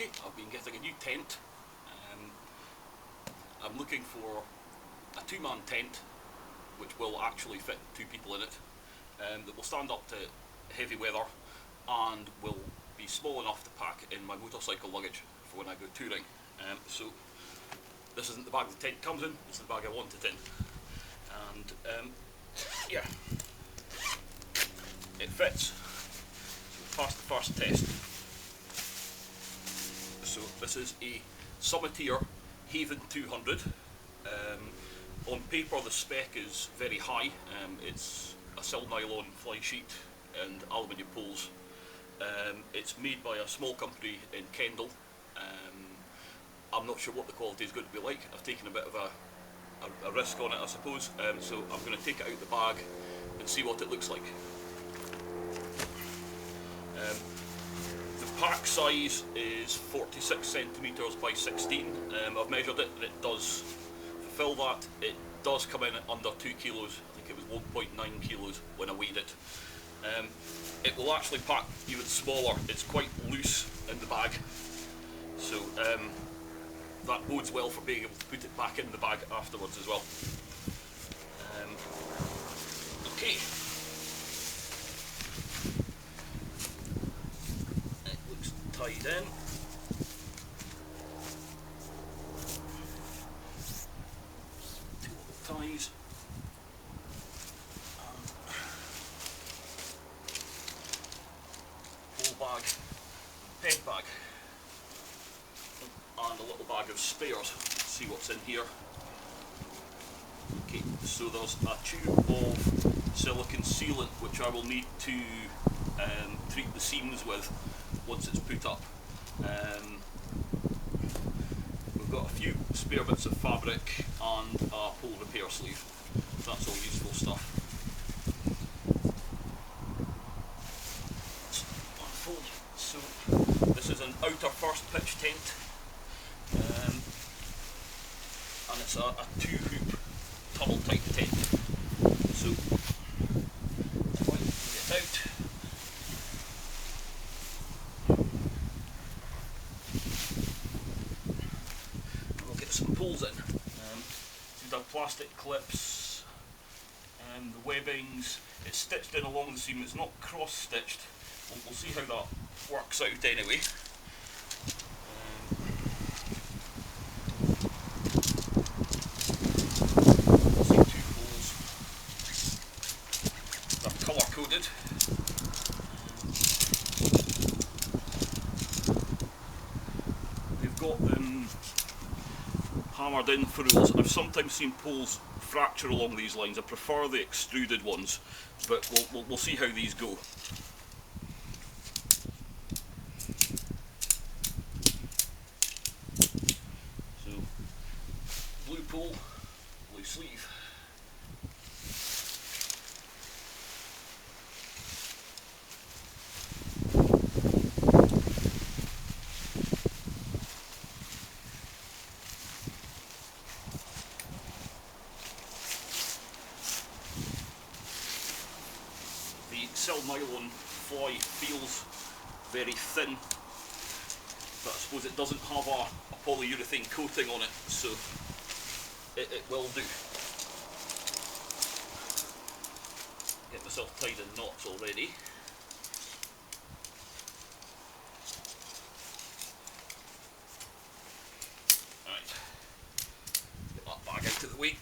Okay, I've been getting a new tent. I'm looking for a two-man tent which will actually fit two people in it, that will stand up to heavy weather and will be small enough to pack in my motorcycle luggage for when I go touring. So this isn't the bag the tent comes in, it's the bag I want it in. And yeah, it fits. So we passed the first test. So this is a Summiteer Haven 200. On paper the spec is very high. It's a slinylon flysheet and aluminium poles. It's made by a small company in Kendal. I'm not sure what the quality is going to be like. I've taken a bit of a risk on it, I suppose. So I'm going to take it out of the bag and see what it looks like. The pack size is 46 centimetres by 16. I've measured it and it does fulfill that. It does come in at under 2 kilos. I think it was 1.9 kilos when I weighed it. It will actually pack even smaller. It's quite loose in the bag. So that bodes well for being able to put it back in the bag afterwards as well. Okay. It looks tied in. Two little ties. Whole bag, peg bag, and a little bag of spares. Let's see what's in here. Okay, so there's a tube of silicone sealant which I will need to treat the seams with once it's put up. We've got a few spare bits of fabric and a pole repair sleeve. That's all useful stuff. So this is an outer first pitch tent, and it's a two-hoop tunnel type tent. So if I get it out, we'll get some poles in. These are plastic clips, and the webbings. It's stitched in along the seam. It's not cross-stitched. We'll see how that works out anyway. See two poles. They're colour coded. They've got them hammered in for rules. I've sometimes seen poles fracture along these lines. I prefer the extruded ones, but we'll see how these go. Blue pole, blue sleeve. The slinylon fly feels very thin, but I suppose it doesn't have a polyurethane coating on it, so it will do. Get myself tied in knots already. Right, get that bag out of the way.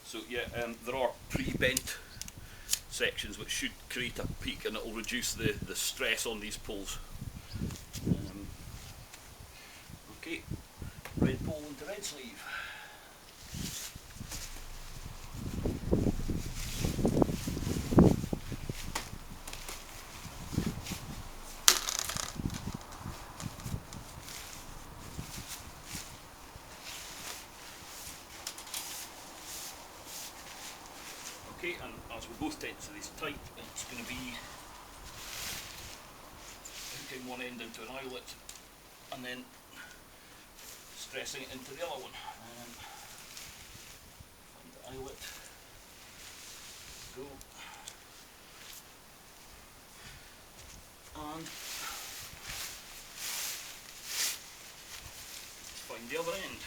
So yeah, there are pre-bent sections which should create a peak, and it will reduce the stress on these poles. Okay, red pole into red sleeve. Okay, and as with both tents of this type, it's going to be hooking one end into an eyelet and then stressing it into the other one. Find the eyelet, go, And find the other end.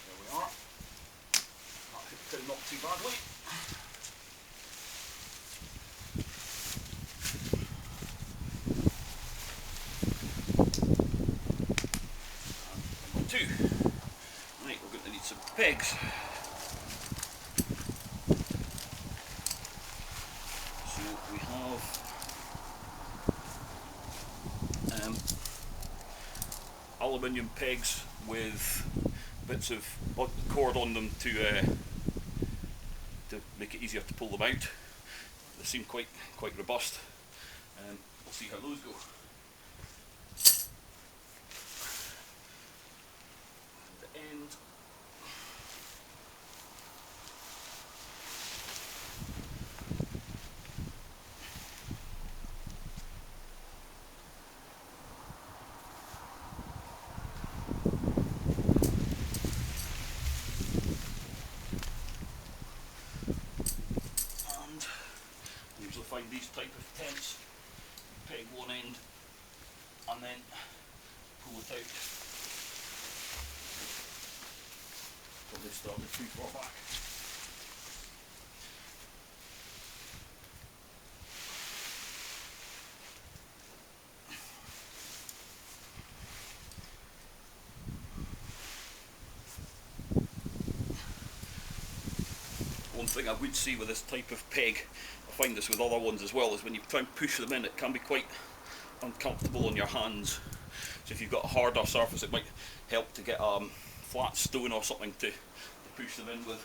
There we are. That hooked in not too badly. And number two. Right, we're going to need some pegs. So we have aluminium pegs with bits of cord on them to make it easier to pull them out. They seem quite robust. We'll see how those go. The end. Find these type of tents, peg one end and then pull it out. Probably start the too far back. One thing I would see with this type of peg, I find this with other ones as well, is when you try and push them in, it can be quite uncomfortable on your hands. So if you've got a harder surface, it might help to get a flat stone or something to push them in with.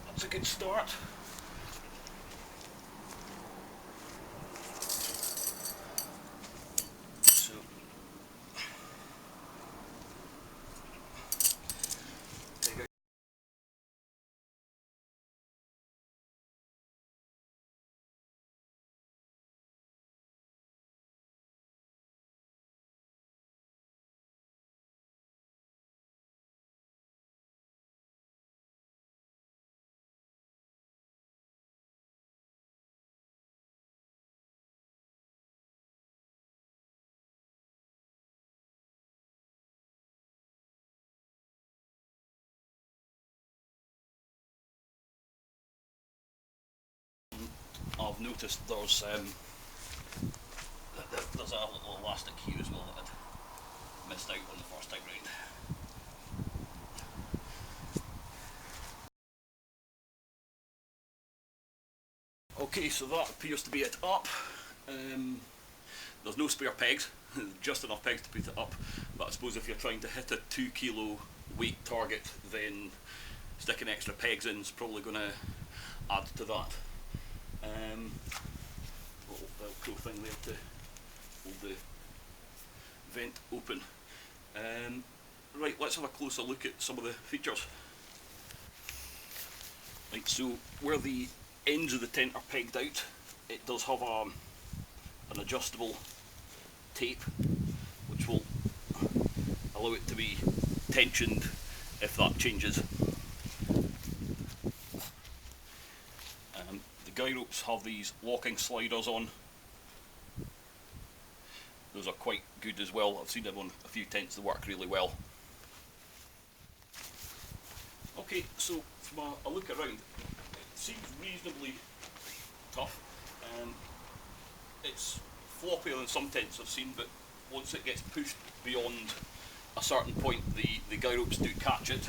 That's a good start. So take out. I've noticed there's a little elastic here as well that I'd missed out on the first time round. Okay, so that appears to be it up. There's no spare pegs, just enough pegs to put it up, but I suppose if you're trying to hit a 2 kilo weight target, then sticking extra pegs in is probably going to add to that. Little Velcro thing there to hold the vent open. Right, let's have a closer look at some of the features. Right, so where the ends of the tent are pegged out, it does have an adjustable tape which will allow it to be tensioned if that changes. The guy ropes have these locking sliders on. Those are quite good as well. I've seen them on a few tents that work really well. Okay, so from a look around, it seems reasonably tough. It's floppier than some tents I've seen, but once it gets pushed beyond a certain point, the guy ropes do catch it.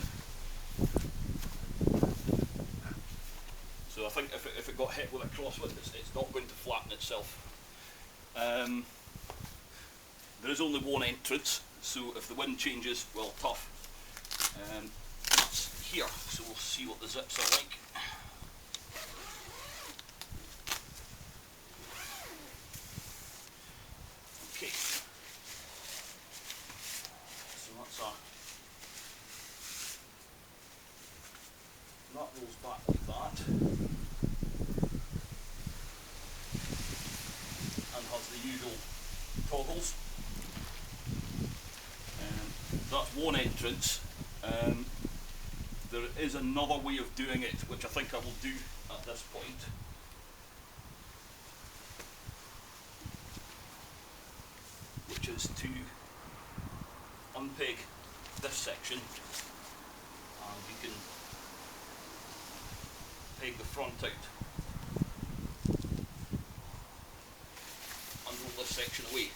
So I think if it got hit with a crosswind, it's not going to flatten itself. There is only one entrance, so if the wind changes, well, tough. It's here, so we'll see what the zips are like. Okay, so that's that rolls back like that, and has the usual toggles. That's one entrance. There is another way of doing it, which I think I will do at this point. Which is to unpeg this section, and you can peg the front out and roll this section away.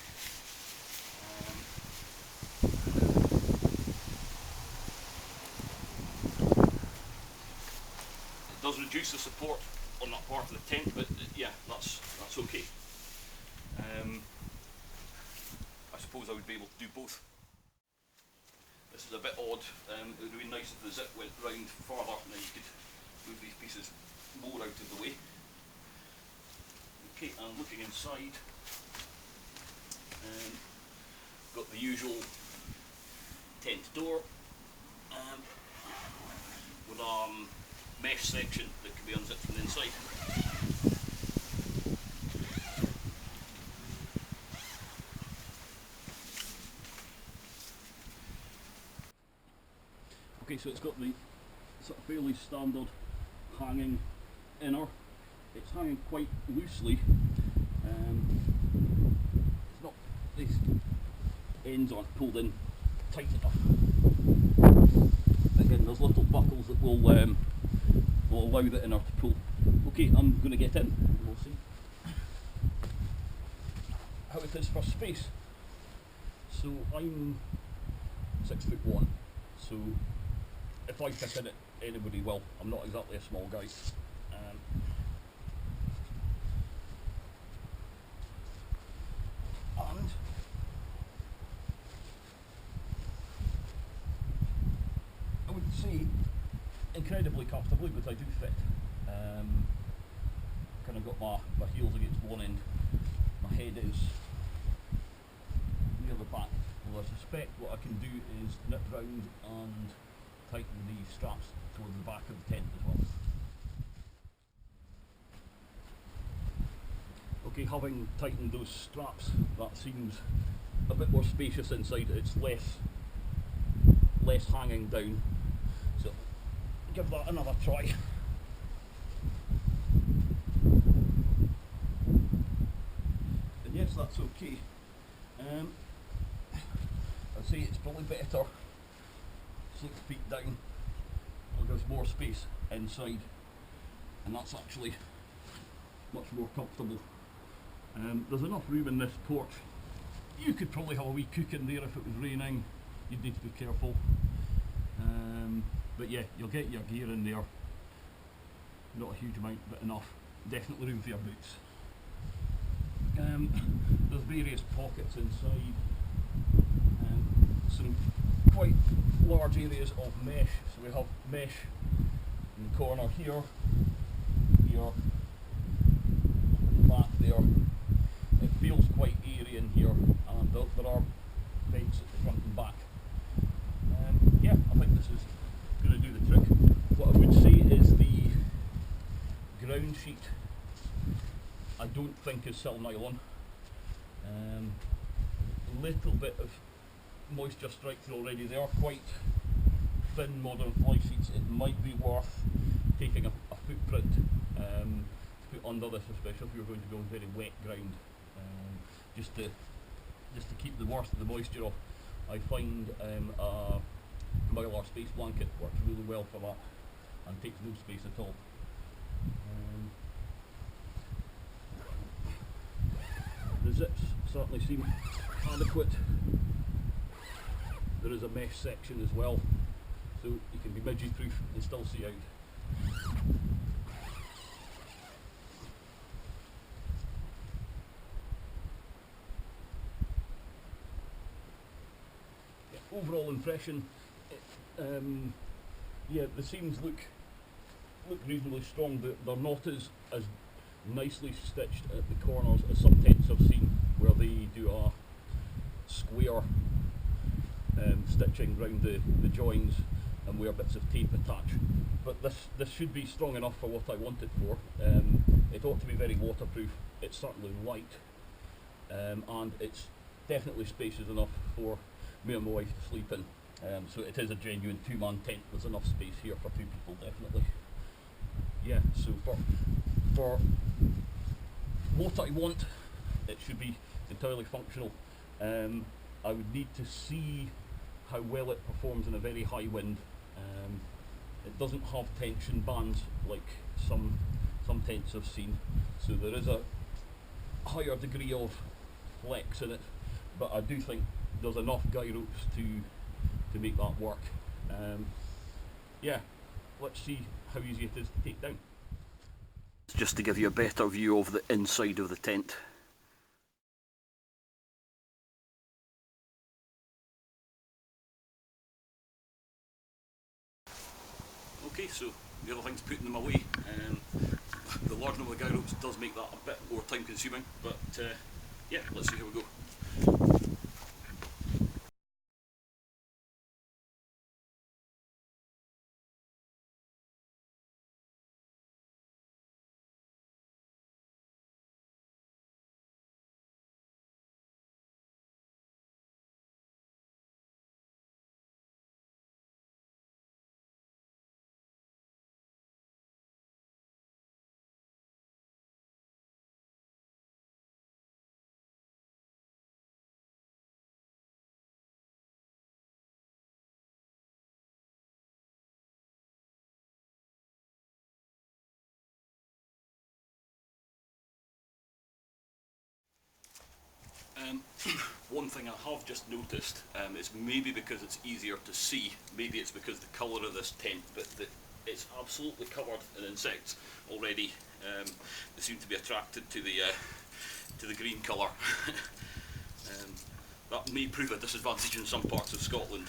It does reduce the support on that part of the tent, but yeah, that's okay. I suppose I would be able to do both. This is a bit odd. It would be nice if the zip went round farther, and then you could move these pieces more out of the way. Okay, and looking inside, got the usual tent door with a mesh section that can be unzipped from the inside. Okay, so it's got the sort of fairly standard hanging inner. It's hanging quite loosely. It's not, these ends aren't pulled in tight enough. Again, there's little buckles that will allow the inner to pull. Okay, I'm going to get in and we'll see how it is for space. So I'm 6'1", so if I fit in it, anybody will. I'm not exactly a small guy. And I would say incredibly comfortably, but I do fit. Kind of got my heels against one end. My head is near the back. Well, I suspect what I can do is nip round and tighten the straps towards the back of the tent as well. Okay, having tightened those straps, that seems a bit more spacious inside. It's less hanging down. So give that another try. And yes, that's okay. I'd say it's probably better 6 feet down. It'll give us more space inside, and that's actually much more comfortable. There's enough room in this porch. You could probably have a wee cook in there if it was raining. You'd need to be careful. But yeah, you'll get your gear in there. Not a huge amount, but enough. Definitely room for your boots. There's various pockets inside. Some quite large areas of mesh. So we have mesh in the corner here, back there. It feels quite airy in here, and there are vents at the front and back. Yeah, I think this is going to do the trick. What I would say is the ground sheet I don't think is slinylon. A little bit of moisture strikes already. They are quite thin modern fly sheets. It might be worth taking a footprint to put under this, especially if you're going to be on very wet ground, just to keep the worst of the moisture off. I find a Mylar space blanket works really well for that and takes no space at all. The zips certainly seem adequate. There is a mesh section as well, so you can be midgie proof and still see out. Yeah, overall impression, yeah, the seams look reasonably strong. They're not as nicely stitched at the corners as some tents I've seen where they do a square stitching round the joins and where bits of tape attach. But this should be strong enough for what I want it for. It ought to be very waterproof. It's certainly light, and it's definitely spacious enough for me and my wife to sleep in. So it is a genuine two-man tent. There's enough space here for two people, definitely. Yeah, so for what I want, it should be entirely functional. I would need to see how well it performs in a very high wind. It doesn't have tension bands like some tents I've seen, so there is a higher degree of flex in it, but I do think there's enough guy ropes to make that work. Yeah, let's see how easy it is to take down. Just to give you a better view of the inside of the tent. Okay, so the other thing's putting them away. The large number of guy ropes does make that a bit more time consuming, but yeah, let's see how we go. One thing I have just noticed is maybe because it's easier to see, maybe it's because the colour of this tent, but it's absolutely covered in insects already. They seem to be attracted to the green colour. That may prove a disadvantage in some parts of Scotland.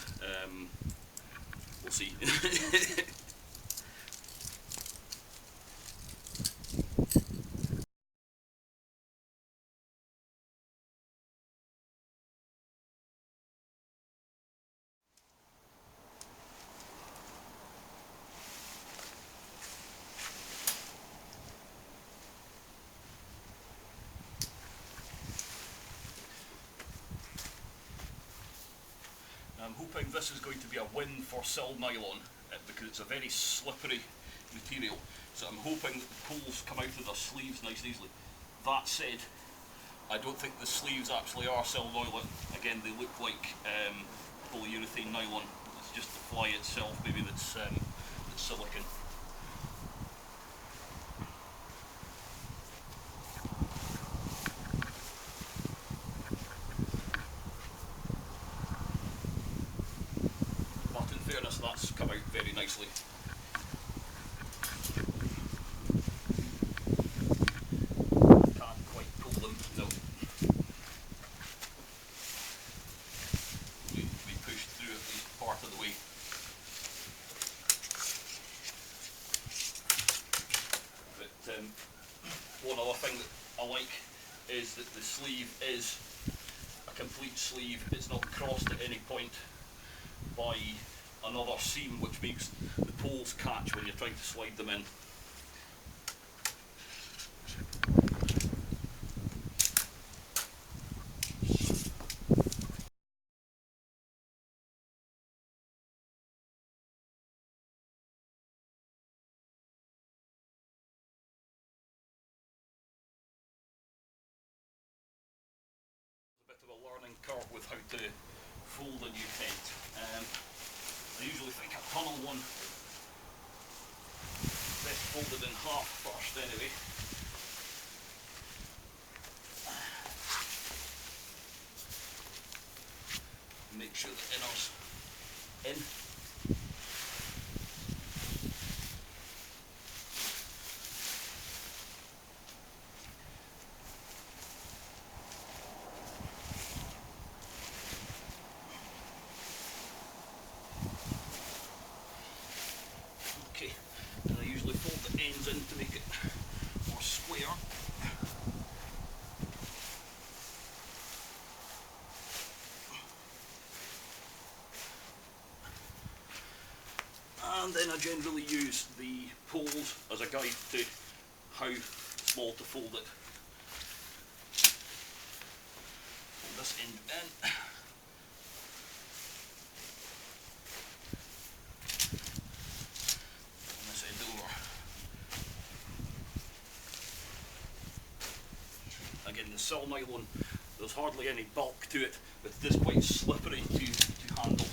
We'll see. I'm hoping this is going to be a win for slinylon because it's a very slippery material, so I'm hoping that the poles come out of the sleeves nice and easily. That said, I don't think the sleeves actually are slinylon. Again, they look like polyurethane nylon. It's just the fly itself maybe that's silicon. But in fairness, that's come out very nicely. Can't quite pull them, no. We pushed through at least part of the way. But one other thing that I like is that the sleeve is a complete sleeve. It's not crossed at any point by another seam, which makes the poles catch when you're trying to slide them in. A bit of a learning curve with how to fold a new tent. I usually think a tunnel one best folded in half first anyway. Make sure the inner's in. And then I generally use the poles as a guide to how small to fold it. Fold this end in. And this end over. Again, the sill nylon, there's hardly any bulk to it, but it is quite slippery to handle.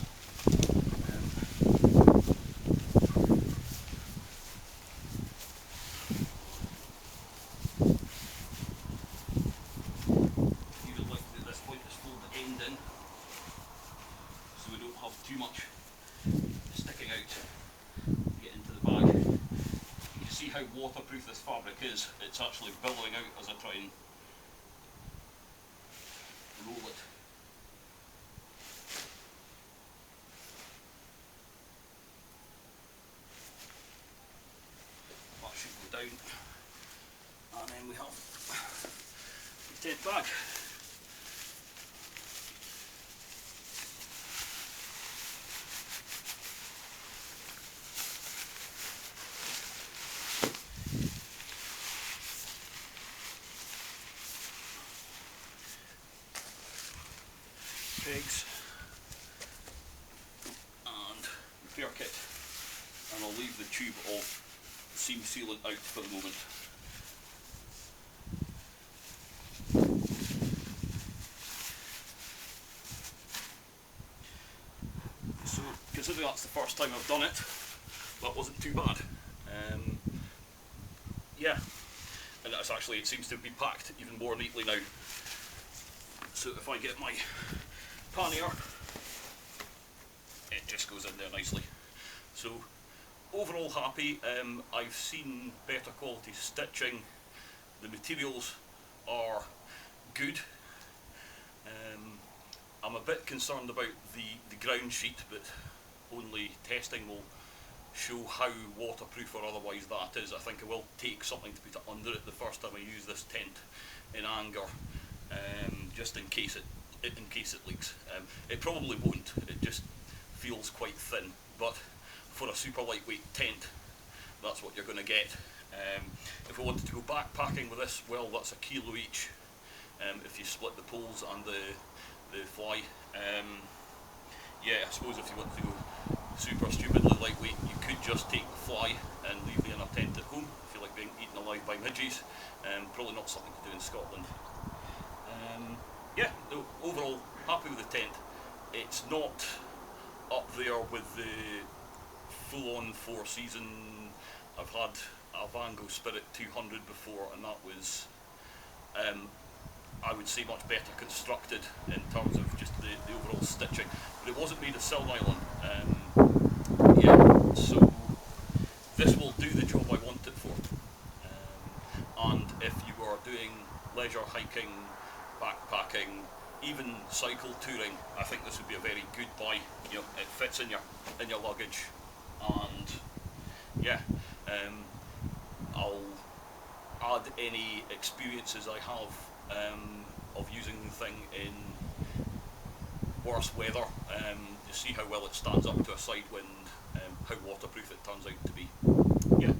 So we don't have too much sticking out to get into the bag. You can see how waterproof this fabric is. It's actually billowing out as I try and roll it. That should go down. And then we have the tent bag. Pegs and repair kit, and I'll leave the tube of seam sealant out for the moment. So considering that's the first time I've done it, that wasn't too bad. Yeah, and that's actually, it seems to be packed even more neatly now. So if I get my pannier, it just goes in there nicely. So overall happy. I've seen better quality stitching. The materials are good. I'm a bit concerned about the ground sheet, but only testing will show how waterproof or otherwise that is. I think I will take something to put under it the first time I use this tent in anger, just in case it leaks. It probably won't, it just feels quite thin, but for a super lightweight tent, that's what you're going to get. If we wanted to go backpacking with this, well, that's 1 kilo each, if you split the poles and the fly. Yeah, I suppose if you want to go super stupidly lightweight, you could just take the fly and leave the inner tent at home if you like being eaten alive by midges. Probably not something to do in Scotland. Yeah, no, overall happy with the tent. It's not up there with the full-on 4-season. I've had a Van Gogh Spirit 200 before, and that was, I would say, much better constructed in terms of just the overall stitching, but it wasn't made of sill nylon. Yeah, so this will do the job I want it for. And if you are doing leisure hiking, backpacking, even cycle touring, I think this would be a very good buy. You know, it fits in your luggage, and yeah, I'll add any experiences I have of using the thing in worse weather, to see how well it stands up to a side wind, how waterproof it turns out to be. Yeah.